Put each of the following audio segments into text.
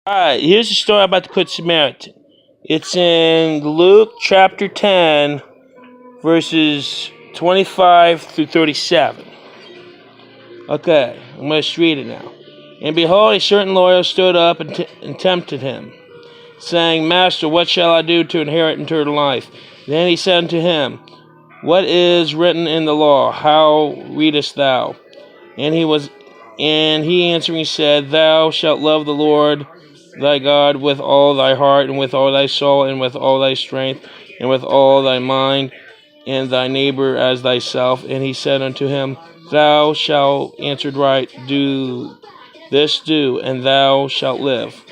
Alright, here's the story about the Good Samaritan. It's in Luke chapter 10, verses 25 through 37. Okay, I'm going to read it now. And behold, a certain lawyer stood up and tempted him, saying, Master, what shall I do to inherit eternal life? Then he said unto him, What is written in the law? How readest thou? And he answering said, Thou shalt love the Lord thy God with all thy heart, and with all thy soul, and with all thy strength, and with all thy mind, and thy neighbor as thyself. And he said unto him, Thou shalt answered right, do, and thou shalt live.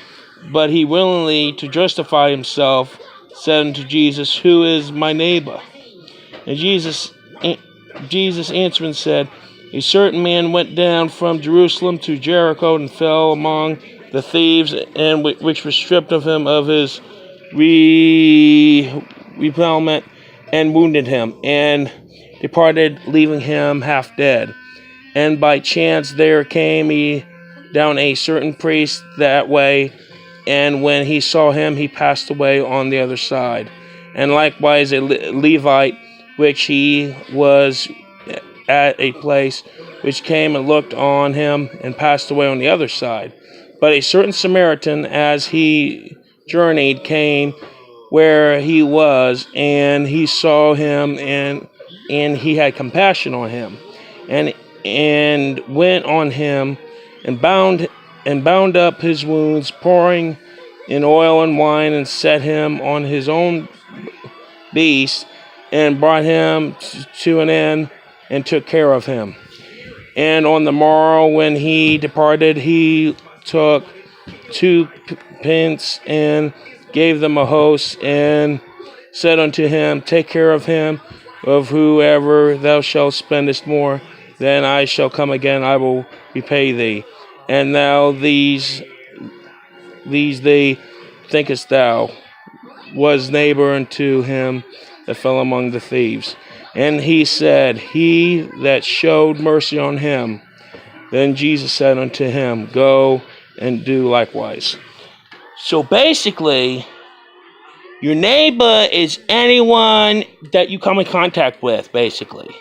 But he willingly, to justify himself, said unto Jesus, Who is my neighbor? And Jesus answering said, A certain man went down from Jerusalem to Jericho, and fell among the thieves, and which were stripped of him of his replement, and wounded him, and departed, leaving him half dead. And by chance there came down a certain priest that way, and when he saw him, he passed away on the other side. And likewise a Levite, which he was at a place, which came and looked on him, and passed away on the other side. But a certain Samaritan, as he journeyed, came where he was, and he saw him, and he had compassion on him, and went on him, and bound up his wounds, pouring in oil and wine, and set him on his own beast, and brought him to an inn, and took care of him. And on the morrow, when he departed, he took 2 pence and gave them a host, and said unto him, Take care of him, of whoever thou shalt spendest more, then I shall come again, I will repay thee. And now these thinkest thou was neighbor unto him that fell among the thieves. And he said, He that showed mercy on him. Then Jesus said unto him, Go and do likewise. So basically, your neighbor is anyone that you come in contact with, basically.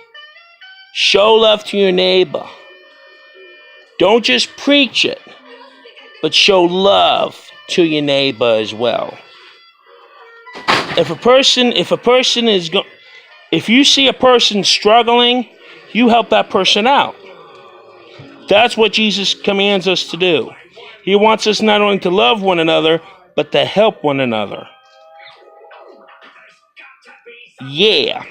Show love to your neighbor. Don't just preach it, but show love to your neighbor as well. If you see a person struggling, you help that person out. That's what Jesus commands us to do. He wants us not only to love one another, but to help one another. Yeah.